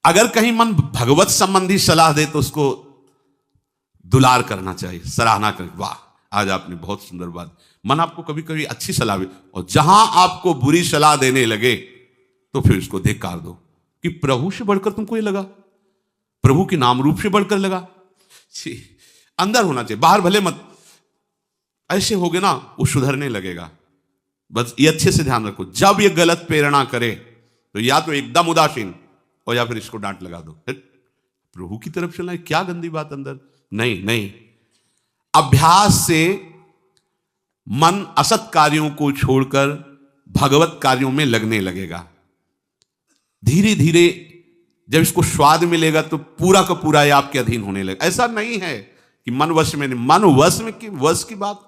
अगर कहीं मन भगवत संबंधी सलाह दे तो उसको दुलार करना चाहिए, सराहना कर, वाह आज आपने बहुत सुंदर बात। मन आपको कभी कभी अच्छी सलाह दे और जहां आपको बुरी सलाह देने लगे तो फिर उसको धिक्कार दो कि प्रभु से बढ़कर तुमको ये लगा, प्रभु के नाम रूप से बढ़कर लगा। अंदर होना चाहिए, बाहर भले मत। ऐसे होगे ना वो सुधरने लगेगा। बस ये अच्छे से ध्यान रखो, जब ये गलत प्रेरणा करे तो या तो एकदम उदासीन और या फिर इसको डांट लगा दो, प्रभु की तरफ चलना है, क्या गंदी बात अंदर। नहीं नहीं, अभ्यास से मन असत कार्यों को छोड़कर भगवत कार्यों में लगने लगेगा। धीरे धीरे जब इसको स्वाद मिलेगा तो पूरा का पूरा ये आपके अधीन होने लगेगा। ऐसा नहीं है कि मन वश में नहीं, मन वश में की वश की बात,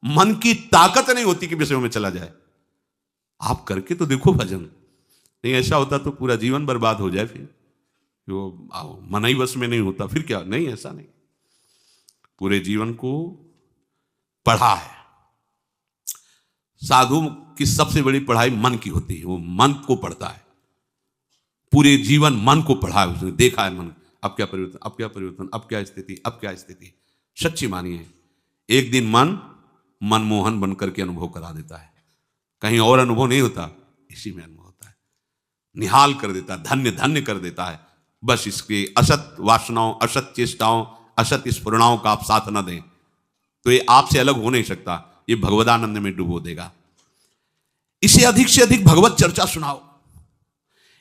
मन की ताकत नहीं होती कि विषयों में चला जाए। आप करके तो देखो भजन, नहीं ऐसा होता तो पूरा जीवन बर्बाद हो जाए। फिर वो मन ही वश में नहीं होता फिर क्या, नहीं ऐसा नहीं। पूरे जीवन को पढ़ा है। साधु की सबसे बड़ी पढ़ाई मन की होती है, वो मन को पढ़ता है। पूरे जीवन मन को पढ़ा है, उसने देखा है मन अब क्या परिवर्तन, अब क्या परिवर्तन, अब क्या स्थिति, अब क्या स्थिति। सच्ची मानिए एक दिन मन मनमोहन बनकर के अनुभव करा देता है। कहीं और अनुभव नहीं होता, इसी में अनुभव होता है। निहाल कर देता है, धन्य धन्य कर देता है। बस इसके असत वासनाओं, असत चेष्टाओं, असत स्फुरणाओं का आप साथ न दें तो ये आपसे अलग हो नहीं सकता, ये भगवदानंद में डुबो देगा। इसे अधिक से अधिक भगवत चर्चा सुनाओ,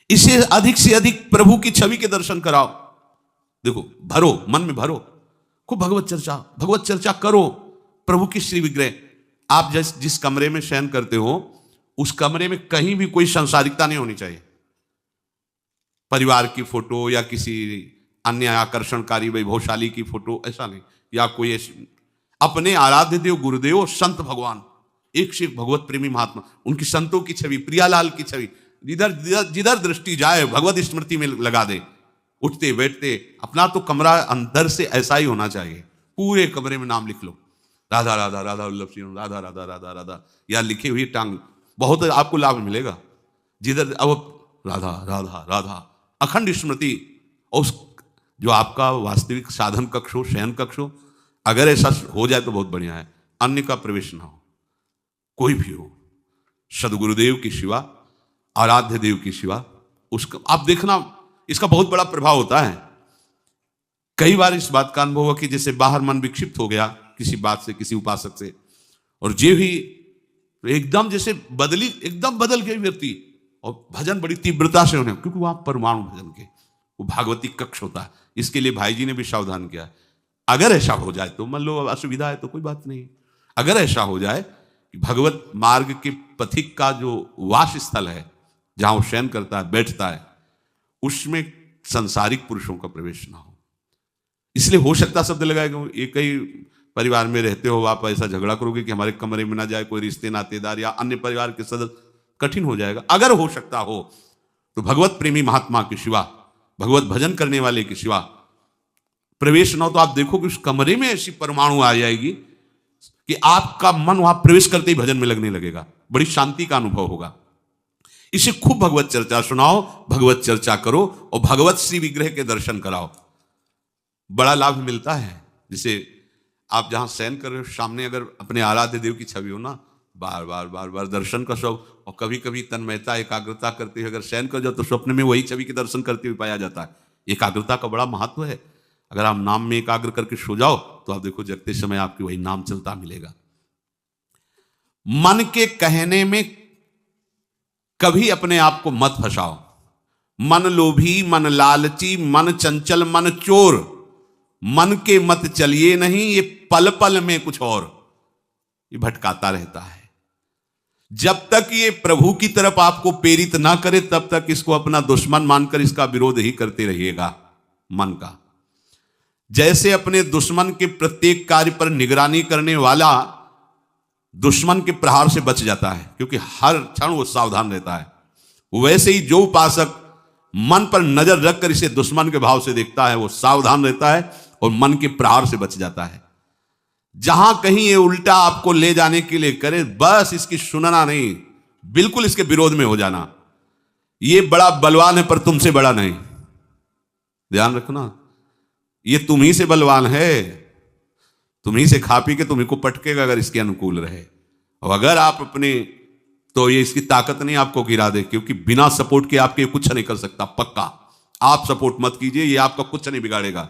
इसे अधिक से अधिक प्रभु की छवि के दर्शन कराओ। देखो भरो, मन में भरो, खूब भगवत चर्चा करो। प्रभु की श्री विग्रह, आप जिस कमरे में शयन करते हो उस कमरे में कहीं भी कोई सांसारिकता नहीं होनी चाहिए। परिवार की फोटो या किसी अन्य आकर्षणकारी वैभवशाली की फोटो, ऐसा नहीं। या कोई अपने आराध्य देव गुरुदेव संत भगवान, एक से एक भगवत प्रेमी महात्मा, उनकी संतों की छवि, प्रियालाल की छवि, जिधर दृष्टि जाए भगवत स्मृति में लगा दे। उठते बैठते अपना तो कमरा अंदर से ऐसा ही होना चाहिए। पूरे कमरे में नाम लिख लो, राधा राधा राधा वल्लभ सिंह, राधा राधा राधा राधा, या लिखी हुई टांग, बहुत आपको लाभ मिलेगा। जिधर अब राधा राधा राधा, अखंड स्मृति। और जो आपका वास्तविक साधन कक्ष हो, शयन कक्ष हो, अगर ऐसा हो जाए तो बहुत बढ़िया है। अन्य का प्रवेश ना हो, कोई भी हो, सदगुरुदेव की शिवा, आराध्य देव की शिवा, उसका आप देखना, इसका बहुत बड़ा प्रभाव होता है। कई बार इस बात का अनुभव हुआ कि जैसे बाहर मन विक्षिप्त हो गया किसी बात से, किसी उपासक से, और जे भी एकदम जैसे एकदम बदल गए व्यक्ति, और भजन बड़ी तीव्रता से होने, क्योंकि वहां परमाणु भजन के वो भागवती कक्ष होता है। इसके लिए भाई जी ने भी सावधान किया। अगर ऐसा हो जाए तो मान लो असुविधा है तो कोई बात नहीं। अगर ऐसा हो जाए कि भगवत मार्ग के पथिक का जो वास स्थल है, जहां वो शयन करता है, बैठता है, उसमें संसारिक पुरुषों का प्रवेश ना हो। इसलिए हो सकता शब्द लगाएगा, एक ही परिवार में रहते हो, आप ऐसा झगड़ा करोगे कि हमारे कमरे में ना जाए कोई रिश्ते नातेदार या अन्य परिवार के सदस्य, कठिन हो जाएगा। अगर हो सकता हो तो भगवत प्रेमी महात्मा के शिवा, भगवत भजन करने वाले के शिवा प्रवेश न हो, तो आप देखो कि उस कमरे में ऐसी परमाणु आ जाएगी कि आपका मन वहां प्रवेश करते ही भजन में लगने लगेगा। बड़ी शांति का अनुभव होगा। इसे खूब भगवत चर्चा सुनाओ, भगवत चर्चा करो और भगवत श्री विग्रह के दर्शन कराओ। बड़ा लाभ मिलता है। जैसे आप जहां शयन कर रहे हो, सामने अगर अपने आराध्य देव की छवि हो ना, बार बार बार बार दर्शन का शौक, और कभी कभी तन्मयता एकाग्रता करते हुए अगर शयन कर जाओ तो स्वप्न में वही छवि के दर्शन करते हुए पाया जाता है। एकाग्रता का बड़ा महत्व है। अगर आप नाम में एकाग्र करके सो जाओ तो आप देखो जगते समय आपकी वही नाम चलता मिलेगा। मन के कहने में कभी अपने आप को मत फंसाओ। मन लोभी, मन लालची, मन चंचल, मन चोर, मन के मत चलिए नहीं, ये पल पल में कुछ और, ये भटकाता रहता है। जब तक ये प्रभु की तरफ आपको प्रेरित ना करे तब तक इसको अपना दुश्मन मानकर इसका विरोध ही करते रहिएगा। मन का जैसे अपने दुश्मन के प्रत्येक कार्य पर निगरानी करने वाला दुश्मन के प्रहार से बच जाता है, क्योंकि हर क्षण वो सावधान रहता है, वैसे ही जो उपासक मन पर नजर रखकर इसे दुश्मन के भाव से देखता है वो सावधान रहता है और मन के प्रहार से बच जाता है। जहां कहीं ये उल्टा आपको ले जाने के लिए करे, बस इसकी सुनना नहीं, बिल्कुल इसके विरोध में हो जाना। ये बड़ा बलवान है पर तुमसे बड़ा नहीं, ध्यान रखना, ये तुम ही से बलवान है, तुम ही से खा पी के तुम्ही को पटकेगा अगर इसके अनुकूल रहे। और अगर आप अपने, तो ये इसकी ताकत नहीं आपको गिरा दे, क्योंकि बिना सपोर्ट के आपके कुछ नहीं कर सकता। पक्का आप सपोर्ट मत कीजिए, ये आपका कुछ नहीं बिगाड़ेगा।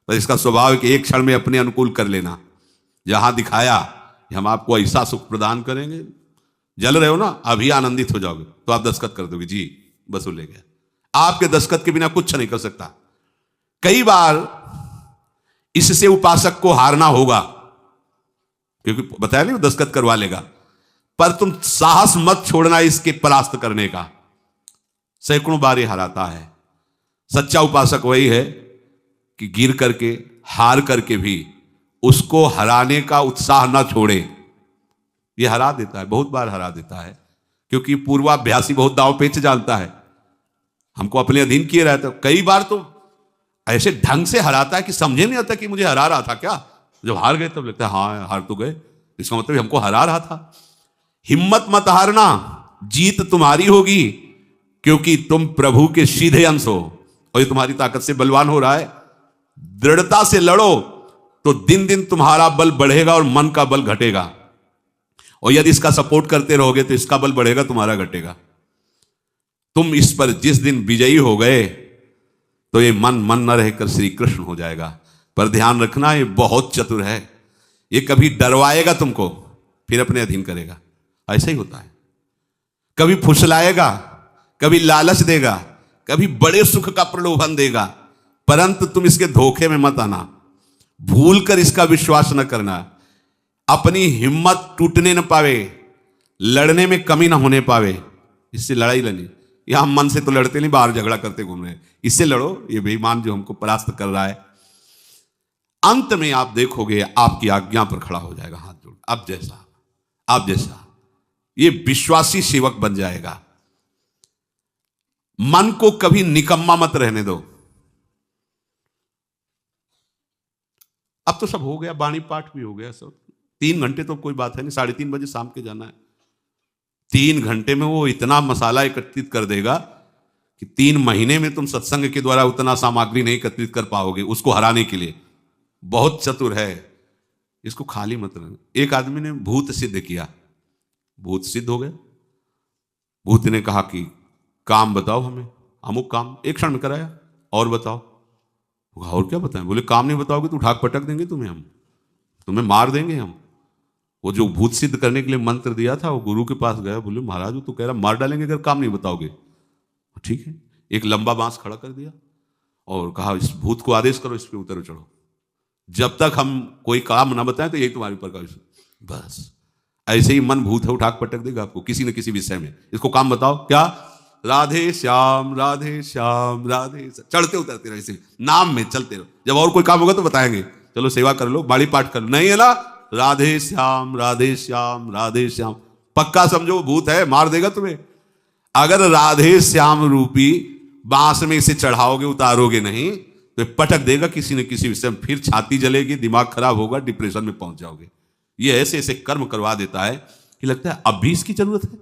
पर इसका स्वभाव है कि एक क्षण में अपने अनुकूल कर लेना। जहां दिखाया कि हम आपको ऐसा सुख प्रदान करेंगे, जल रहे हो ना, अभी आनंदित हो जाओगे तो आप दस्तखत कर दोगे, जी बस वो ले गया। आपके दस्तखत के बिना कुछ नहीं कर सकता। कई बार इससे उपासक को हारना होगा, क्योंकि बताया नहीं वो दस्तखत करवा लेगा, पर तुम साहस मत छोड़ना इसके परास्त करने का। सैकड़ों बार ये हराता है। सच्चा उपासक वही है कि गिर करके, हार करके भी उसको हराने का उत्साह ना छोड़े। ये हरा देता है, बहुत बार हरा देता है, क्योंकि पूर्वाभ्यासी बहुत दांव पेच जानता है, हमको अपने अधीन किए रहता है। कई बार तो ऐसे ढंग से हराता है कि समझे नहीं आता कि मुझे हरा रहा था क्या। जब हार गए तब लगता है हाँ हार तो गए, इसका मतलब हमको हरा रहा था। हिम्मत मत हारना, जीत तुम्हारी होगी, क्योंकि तुम प्रभु के सीधे अंश हो और ये तुम्हारी ताकत से बलवान हो रहा है। दृढ़ता से लड़ो तो दिन दिन तुम्हारा बल बढ़ेगा और मन का बल घटेगा। और यदि इसका सपोर्ट करते रहोगे तो इसका बल बढ़ेगा, तुम्हारा घटेगा। तुम इस पर जिस दिन विजयी हो गए तो ये मन न रहकर श्री कृष्ण हो जाएगा। पर ध्यान रखना, ये बहुत चतुर है, ये कभी डरवाएगा तुमको फिर अपने अधीन करेगा। ऐसा ही होता है, कभी फुसलाएगा, कभी लालच देगा, कभी बड़े सुख का प्रलोभन देगा, परंतु तुम इसके धोखे में मत आना, भूल कर इसका विश्वास न करना। अपनी हिम्मत टूटने न पावे, लड़ने में कमी ना होने पावे, इससे लड़ाई लड़नी। यहां हम मन से तो लड़ते नहीं, बाहर झगड़ा करते घूम रहे हैं, इससे लड़ो, ये बेईमान जो हमको परास्त कर रहा है। अंत में आप देखोगे आपकी आज्ञा पर खड़ा हो जाएगा हाथ जोड़, आप जैसा ये विश्वासी सेवक बन जाएगा। मन को कभी निकम्मा मत रहने दो। अब तो सब हो गया, वाणी पाठ भी हो गया सब। 3 घंटे तो कोई बात है नहीं, 3:30 बजे शाम के जाना है। 3 घंटे में वो इतना मसाला एकत्रित कर देगा कि 3 महीने में तुम सत्संग के द्वारा उतना सामग्री नहीं एकत्रित कर पाओगे उसको हराने के लिए। बहुत चतुर है, इसको खाली मत रहना। एक आदमी ने भूत सिद्ध किया, भूत सिद्ध हो गया। भूत ने कहा कि काम बताओ हमें, अमुक काम, एक क्षण में कराया, और बताओ। और क्या बताएं? बोले काम नहीं बताओगे तो उठा पटक देंगे तुम्हें, हम तुम्हें मार देंगे हम। वो जो भूत सिद्ध करने के लिए मंत्र दिया था, वो गुरु के पास गया, बोले महाराज वो तो कह रहा मार डालेंगे अगर काम नहीं बताओगे। ठीक है, एक लंबा बांस खड़ा कर दिया और कहा इस भूत को आदेश करो, इस पे उतर चढ़ो, जब तक हम कोई काम ना बताएं तो यही तुम्हारे ऊपर का। बस ऐसे ही मन भूत है, उठा पटक देगा आपको किसी न किसी विषय में। इसको काम बताओ, क्या राधे श्याम राधे श्याम राधे श्याम, चढ़ते उतरते रहो, ऐसे नाम में चलते रहो। जब और कोई काम होगा तो बताएंगे, चलो सेवा कर लो, बाड़ी पाठ कर लो, नहीं है ना, राधे श्याम राधे श्याम राधे श्याम। पक्का समझो भूत है, मार देगा तुम्हें। अगर राधे श्याम रूपी बांस में इसे चढ़ाओगे, उतारोगे नहीं तो पटक देगा किसी न किसी विषय में, फिर छाती जलेगी, दिमाग खराब होगा, डिप्रेशन में पहुंच जाओगे। ये ऐसे ऐसे कर्म करवा देता है कि लगता है अब भी इसकी जरूरत है।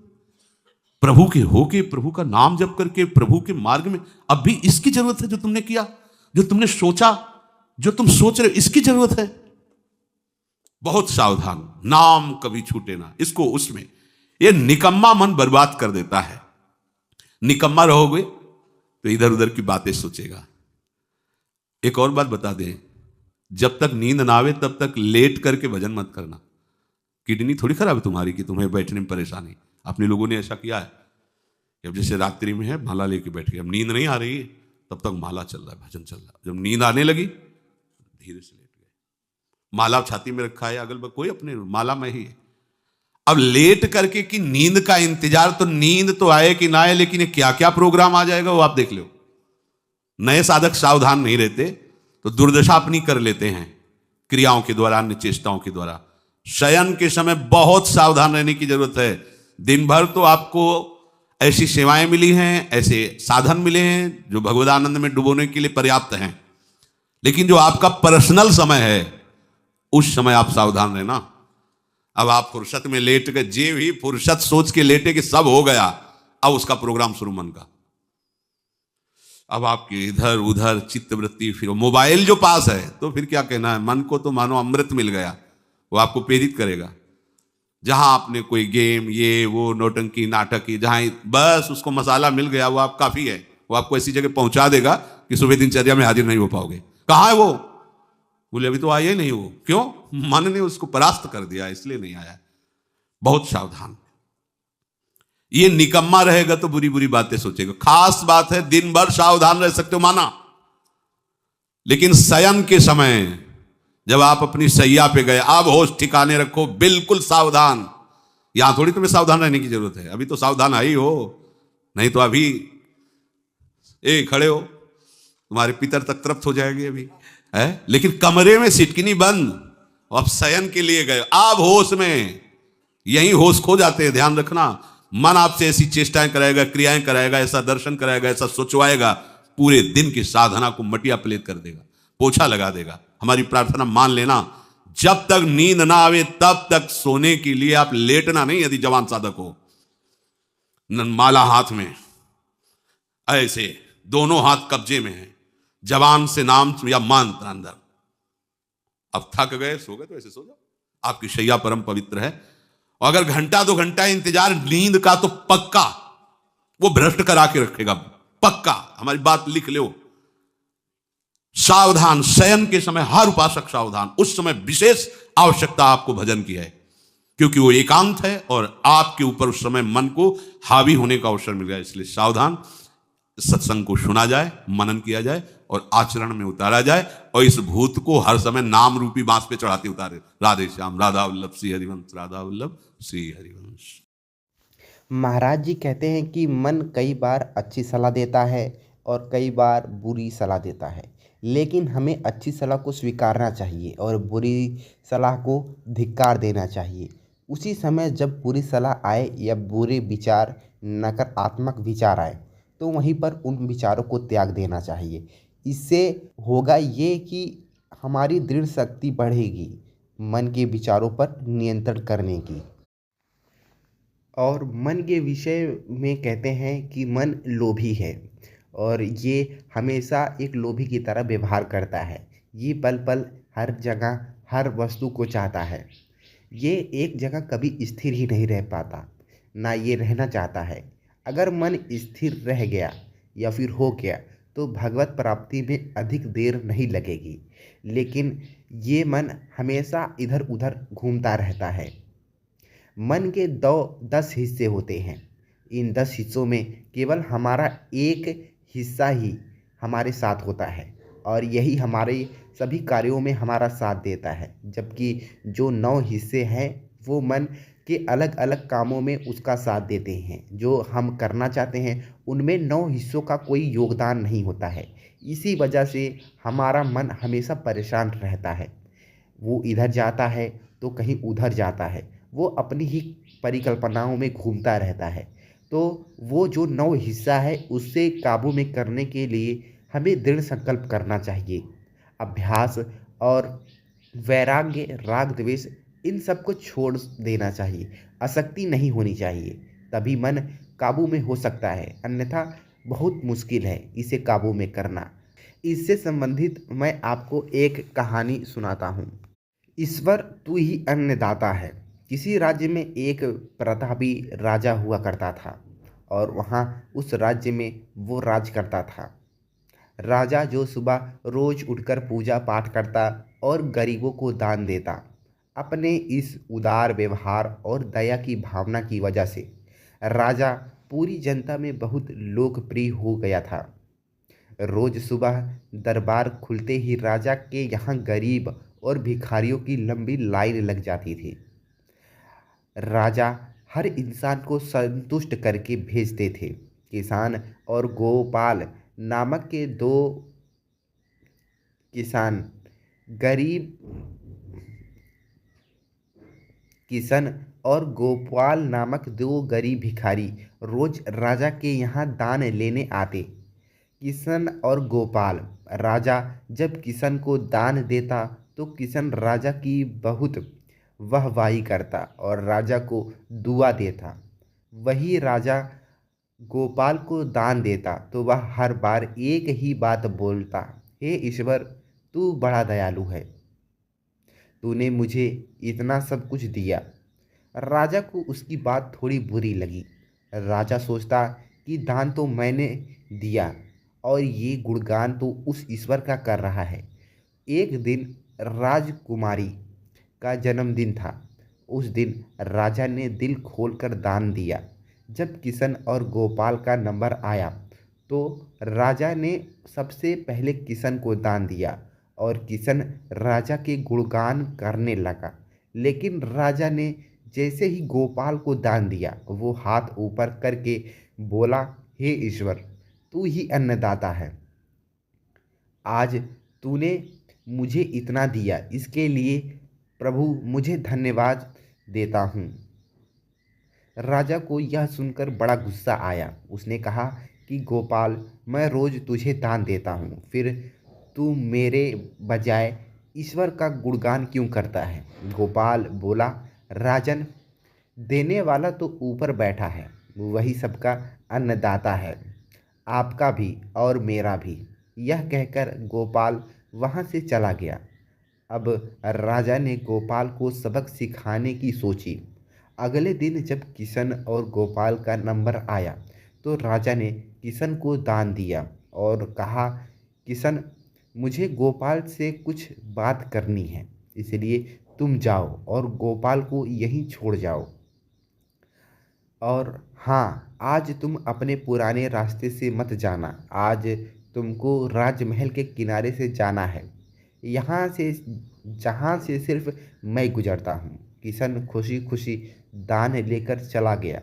प्रभु के होके, प्रभु का नाम जप करके, प्रभु के मार्ग में अब भी इसकी जरूरत है। जो तुमने किया, जो तुमने सोचा, जो तुम सोच रहे हो, इसकी जरूरत है। बहुत सावधान, नाम कभी छूटे ना इसको। उसमें ये निकम्मा मन बर्बाद कर देता है। निकम्मा रहोगे तो इधर उधर की बातें सोचेगा। एक और बात बता दें, जब तक नींद ना आवे तब तक लेट करके भजन मत करना। किडनी थोड़ी खराब है तुम्हारी कि तुम्हें बैठने में परेशानी। अपने लोगों ने ऐसा किया है कि अब जैसे रात्रि में है माला लेके बैठ गए, अब नींद नहीं आ रही है तब तक माला चल रहा है, भजन चल रहा है। जब नींद आने लगी धीरे से लेट गए, माला छाती में रखा है, अगल बगल कोई अपने माला में ही है। अब लेट करके कि नींद का इंतजार, तो नींद तो आए कि ना आए, लेकिन ये क्या क्या प्रोग्राम आ जाएगा वो आप देख लो। नए साधक सावधान नहीं रहते तो दुर्दशा अपनी कर लेते हैं क्रियाओं के द्वारा, अन्य चेष्टाओं के द्वारा। शयन के समय बहुत सावधान रहने की जरूरत है। दिन भर तो आपको ऐसी सेवाएं मिली हैं, ऐसे साधन मिले हैं जो भगवदानंद में डुबोने के लिए पर्याप्त हैं, लेकिन जो आपका पर्सनल समय है उस समय आप सावधान रहना। अब आप फुर्सत में लेट गए, जे भी फुर्सत सोच के लेटे कि सब हो गया, अब उसका प्रोग्राम शुरू मन का। अब आपके इधर उधर चित्तवृत्ति, फिर मोबाइल जो पास है तो फिर क्या कहना है, मन को तो मानो अमृत मिल गया, वो आपको प्रेरित करेगा। जहां आपने कोई गेम ये वो नौटंकी नाटक की, जहां बस उसको मसाला मिल गया, वो आप काफी है, वो आपको ऐसी जगह पहुंचा देगा कि सुबह दिनचर्या में हाजिर नहीं हो पाओगे। कहाँ है वो? बोले अभी तो आया ही नहीं वो। क्यों? मन ने उसको परास्त कर दिया, इसलिए नहीं आया। बहुत सावधान। ये निकम्मा रहेगा तो बुरी बुरी बातें सोचेगा। खास बात है, दिन भर सावधान रह सकते हो माना, लेकिन शयन के समय जब आप अपनी सैया पे गए, अब होश ठिकाने रखो, बिल्कुल सावधान। यहां थोड़ी तुम्हें सावधान रहने की जरूरत है, अभी तो सावधान आई हो, नहीं तो अभी खड़े हो, तुम्हारे पितर तक तृप्त हो जाएंगे अभी है। लेकिन कमरे में सिटकिनी बंद, अब शयन के लिए गए, अब होश में, यही होश खो जाते हैं। ध्यान रखना, मन आपसे ऐसी चेष्टाएं कराएगा, क्रियाएं कराएगा, ऐसा दर्शन कराएगा, ऐसा सोचवाएगा, पूरे दिन की साधना को मटिया पलेट कर देगा, पोछा लगा देगा। हमारी प्रार्थना मान लेना, जब तक नींद ना आवे तब तक सोने के लिए आप लेटना नहीं। यदि जवान साधक हो, माला हाथ में, ऐसे दोनों हाथ कब्जे में है, जवान से नाम या मंत्र अंदर। अब थक गए, सो गए तो ऐसे सो जाओ, आपकी शैया परम पवित्र है। और अगर घंटा 2 घंटा इंतजार नींद का, तो पक्का वो भ्रष्ट करा के रखेगा, पक्का। हमारी बात लिख लो, सावधान। शयन के समय हर उपासक सावधान। उस समय विशेष आवश्यकता आपको भजन की है, क्योंकि वो एकांत है और आपके ऊपर उस समय मन को हावी होने का अवसर मिल गया। इसलिए सावधान। सत्संग को सुना जाए, मनन किया जाए और आचरण में उतारा जाए, और इस भूत को हर समय नाम रूपी बांस पे चढ़ाते उतारे। राधे श्याम। राधा वल्लभ श्री हरिवंश, राधा वल्लभ श्री हरिवंश। महाराज जी कहते हैं कि मन कई बार अच्छी सलाह देता है और कई बार बुरी सलाह देता है, लेकिन हमें अच्छी सलाह को स्वीकारना चाहिए और बुरी सलाह को धिक्कार देना चाहिए। उसी समय जब बुरी सलाह आए या बुरे विचार, नकारात्मक विचार आए, तो वहीं पर उन विचारों को त्याग देना चाहिए। इससे होगा ये कि हमारी दृढ़ शक्ति बढ़ेगी मन के विचारों पर नियंत्रण करने की। और मन के विषय में कहते हैं कि मन लोभी है और ये हमेशा एक लोभी की तरह व्यवहार करता है। ये पल पल हर जगह हर वस्तु को चाहता है। ये एक जगह कभी स्थिर ही नहीं रह पाता, ना ये रहना चाहता है। अगर मन स्थिर रह गया या फिर हो गया तो भगवत प्राप्ति में अधिक देर नहीं लगेगी, लेकिन ये मन हमेशा इधर उधर घूमता रहता है। मन के 10 हिस्से होते हैं। इन 10 हिस्सों में केवल हमारा एक हिस्सा ही हमारे साथ होता है और यही हमारे सभी कार्यों में हमारा साथ देता है, जबकि जो 9 हिस्से हैं वो मन के अलग अलग कामों में उसका साथ देते हैं। जो हम करना चाहते हैं उनमें 9 हिस्सों का कोई योगदान नहीं होता है। इसी वजह से हमारा मन हमेशा परेशान रहता है। वो इधर जाता है तो कहीं उधर जाता है, वो अपनी ही परिकल्पनाओं में घूमता रहता है। तो वो जो 9 हिस्सा है उससे काबू में करने के लिए हमें दृढ़ संकल्प करना चाहिए। अभ्यास और वैराग्य, राग द्वेष, इन सब को छोड़ देना चाहिए। आसक्ति नहीं होनी चाहिए, तभी मन काबू में हो सकता है, अन्यथा बहुत मुश्किल है इसे काबू में करना। इससे संबंधित मैं आपको एक कहानी सुनाता हूँ। ईश्वर तू ही अन्नदाता है। किसी राज्य में एक प्रतापी राजा हुआ करता था और वहाँ उस राज्य में वो राज करता था। राजा जो सुबह रोज उठकर पूजा पाठ करता और गरीबों को दान देता। अपने इस उदार व्यवहार और दया की भावना की वजह से राजा पूरी जनता में बहुत लोकप्रिय हो गया था। रोज सुबह दरबार खुलते ही राजा के यहाँ गरीब और भिखारियों की लंबी लाइन लग जाती थी। राजा हर इंसान को संतुष्ट करके भेजते थे। किसान और गोपाल नामक के 2 किसान गरीब किशन और गोपाल नामक 2 गरीब भिखारी रोज राजा के यहाँ दान लेने आते। किशन और गोपाल, राजा जब किशन को दान देता तो किशन राजा की बहुत वाहवाही करता और राजा को दुआ देता। वही राजा गोपाल को दान देता तो वह हर बार एक ही बात बोलता, हे ईश्वर, तू बड़ा दयालु है, तूने मुझे इतना सब कुछ दिया। राजा को उसकी बात थोड़ी बुरी लगी। राजा सोचता कि दान तो मैंने दिया और ये गुणगान तो उस ईश्वर का कर रहा है। एक दिन राजकुमारी का जन्मदिन था। उस दिन राजा ने दिल खोलकर दान दिया। जब किशन और गोपाल का नंबर आया तो राजा ने सबसे पहले किशन को दान दिया और किशन राजा के गुणगान करने लगा। लेकिन राजा ने जैसे ही गोपाल को दान दिया वो हाथ ऊपर करके बोला, हे ईश्वर, तू ही अन्नदाता है। आज तूने मुझे इतना दिया, इसके लिए प्रभु मुझे धन्यवाद देता हूँ। राजा को यह सुनकर बड़ा गुस्सा आया। उसने कहा कि गोपाल, मैं रोज तुझे दान देता हूँ, फिर तू मेरे बजाय ईश्वर का गुणगान क्यों करता है? गोपाल बोला, राजन, देने वाला तो ऊपर बैठा है, वही सबका अन्नदाता है, आपका भी और मेरा भी। यह कहकर गोपाल वहाँ से चला गया। अब राजा ने गोपाल को सबक सिखाने की सोची। अगले दिन जब किशन और गोपाल का नंबर आया तो राजा ने किशन को दान दिया और कहा, किशन, मुझे गोपाल से कुछ बात करनी है, इसलिए तुम जाओ और गोपाल को यहीं छोड़ जाओ। और हाँ, आज तुम अपने पुराने रास्ते से मत जाना। आज तुमको राजमहल के किनारे से जाना है, यहाँ से जहाँ से सिर्फ मैं गुजरता हूँ। किशन खुशी खुशी दान लेकर चला गया।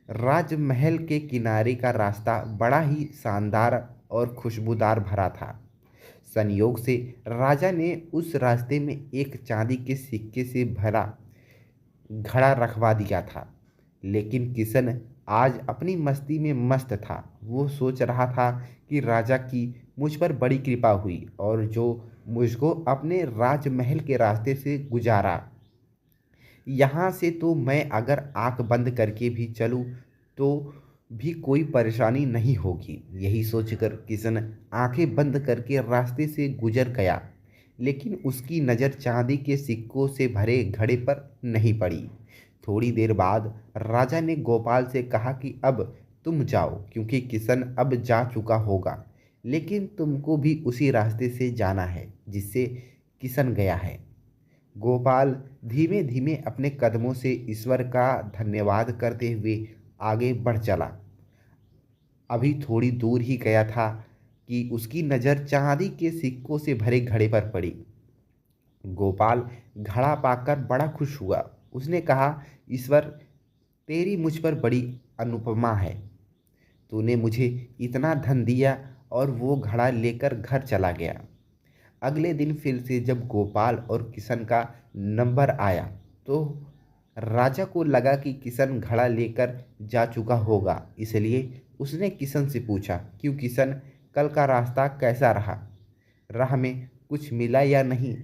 राजमहल के किनारे का रास्ता बड़ा ही शानदार और खुशबूदार भरा था। संयोग से राजा ने उस रास्ते में एक चांदी के सिक्के से भरा घड़ा रखवा दिया था। लेकिन किशन आज अपनी मस्ती में मस्त था। वो सोच रहा था कि राजा की मुझ पर बड़ी कृपा हुई और जो मुझको अपने राजमहल के रास्ते से गुजारा। यहाँ से तो मैं अगर आंख बंद करके भी चलूँ तो भी कोई परेशानी नहीं होगी। यही सोचकर किशन आंखें बंद करके रास्ते से गुजर गया। लेकिन उसकी नज़र चांदी के सिक्कों से भरे घड़े पर नहीं पड़ी। थोड़ी देर बाद राजा ने गोपाल से कहा कि अब तुम जाओ, क्योंकि किशन अब जा चुका होगा, लेकिन तुमको भी उसी रास्ते से जाना है जिससे किशन गया है। गोपाल धीमे धीमे अपने कदमों से ईश्वर का धन्यवाद करते हुए आगे बढ़ चला। अभी थोड़ी दूर ही गया था कि उसकी नज़र चांदी के सिक्कों से भरे घड़े पर पड़ी। गोपाल घड़ा पाकर बड़ा खुश हुआ। उसने कहा, ईश्वर, तेरी मुझ पर बड़ी अनुपमा है। तूने मुझे इतना धन दिया। और वो घड़ा लेकर घर चला गया। अगले दिन फिर से जब गोपाल और किशन का नंबर आया तो राजा को लगा कि किशन घड़ा लेकर जा चुका होगा, इसलिए उसने किशन से पूछा, क्यों किशन, कल का रास्ता कैसा रहा? राह में कुछ मिला या नहीं?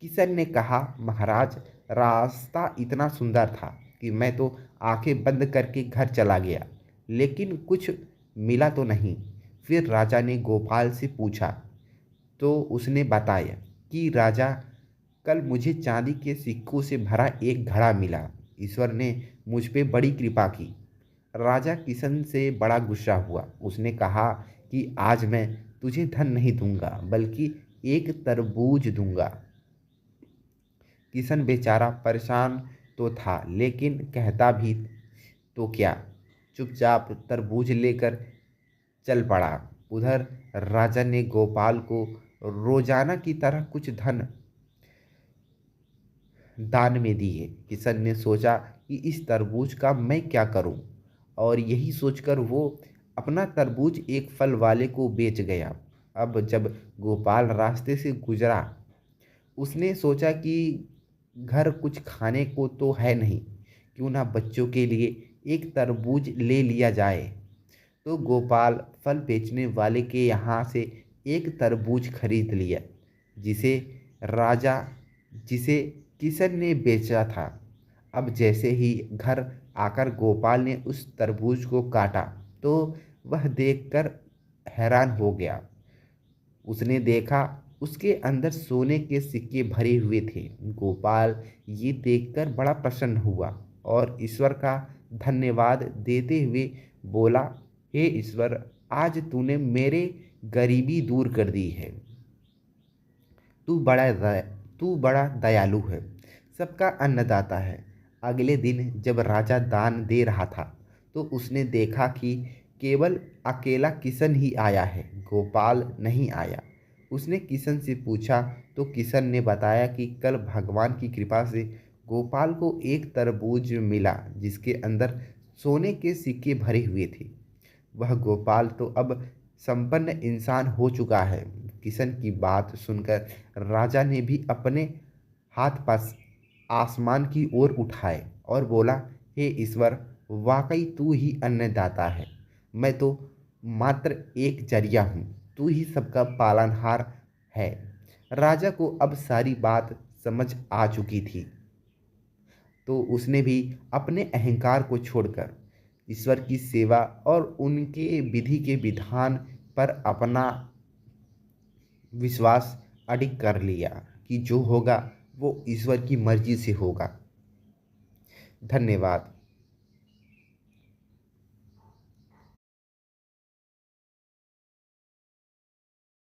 किशन ने कहा, महाराज, रास्ता इतना सुंदर था कि मैं तो आंखें बंद करके घर चला गया, लेकिन कुछ मिला तो नहीं। फिर राजा ने गोपाल से पूछा तो उसने बताया कि राजा, कल मुझे चांदी के सिक्कों से भरा एक घड़ा मिला। ईश्वर ने मुझ पे बड़ी कृपा की। राजा किशन से बड़ा गुस्सा हुआ। उसने कहा कि आज मैं तुझे धन नहीं दूंगा, बल्कि एक तरबूज दूंगा। किशन बेचारा परेशान तो था, लेकिन कहता भी तो क्या, चुपचाप तरबूज लेकर चल पड़ा। उधर राजा ने गोपाल को रोजाना की तरह कुछ धन दान में दिए। किशन ने सोचा कि इस तरबूज का मैं क्या करूं, और यही सोचकर वो अपना तरबूज एक फल वाले को बेच गया। अब जब गोपाल रास्ते से गुजरा, उसने सोचा कि घर कुछ खाने को तो है नहीं, क्यों ना बच्चों के लिए एक तरबूज ले लिया जाए। तो गोपाल फल बेचने वाले के यहाँ से एक तरबूज खरीद लिया, जिसे राजा जिसे किशन ने बेचा था। अब जैसे ही घर आकर गोपाल ने उस तरबूज को काटा तो वह देखकर हैरान हो गया। उसने देखा उसके अंदर सोने के सिक्के भरे हुए थे। गोपाल ये देखकर बड़ा प्रसन्न हुआ और ईश्वर का धन्यवाद देते हुए बोला, हे ईश्वर, आज तूने मेरे गरीबी दूर कर दी है। तू बड़ा दयालु है, सबका अन्नदाता है। अगले दिन जब राजा दान दे रहा था तो उसने देखा कि केवल अकेला किशन ही आया है, गोपाल नहीं आया। उसने किशन से पूछा तो किशन ने बताया कि कल भगवान की कृपा से गोपाल को एक तरबूज मिला जिसके अंदर सोने के सिक्के भरे हुए थे। वह गोपाल तो अब संपन्न इंसान हो चुका है। किशन की बात सुनकर राजा ने भी अपने हाथ पास आसमान की ओर उठाए और बोला, हे ईश्वर, वाकई तू ही अन्नदाता है। मैं तो मात्र एक जरिया हूँ, तू ही सबका पालनहार है। राजा को अब सारी बात समझ आ चुकी थी तो उसने भी अपने अहंकार को छोड़कर ईश्वर की सेवा और उनके विधि के विधान पर अपना विश्वास अडिग कर लिया कि जो होगा वो ईश्वर की मर्जी से होगा। धन्यवाद।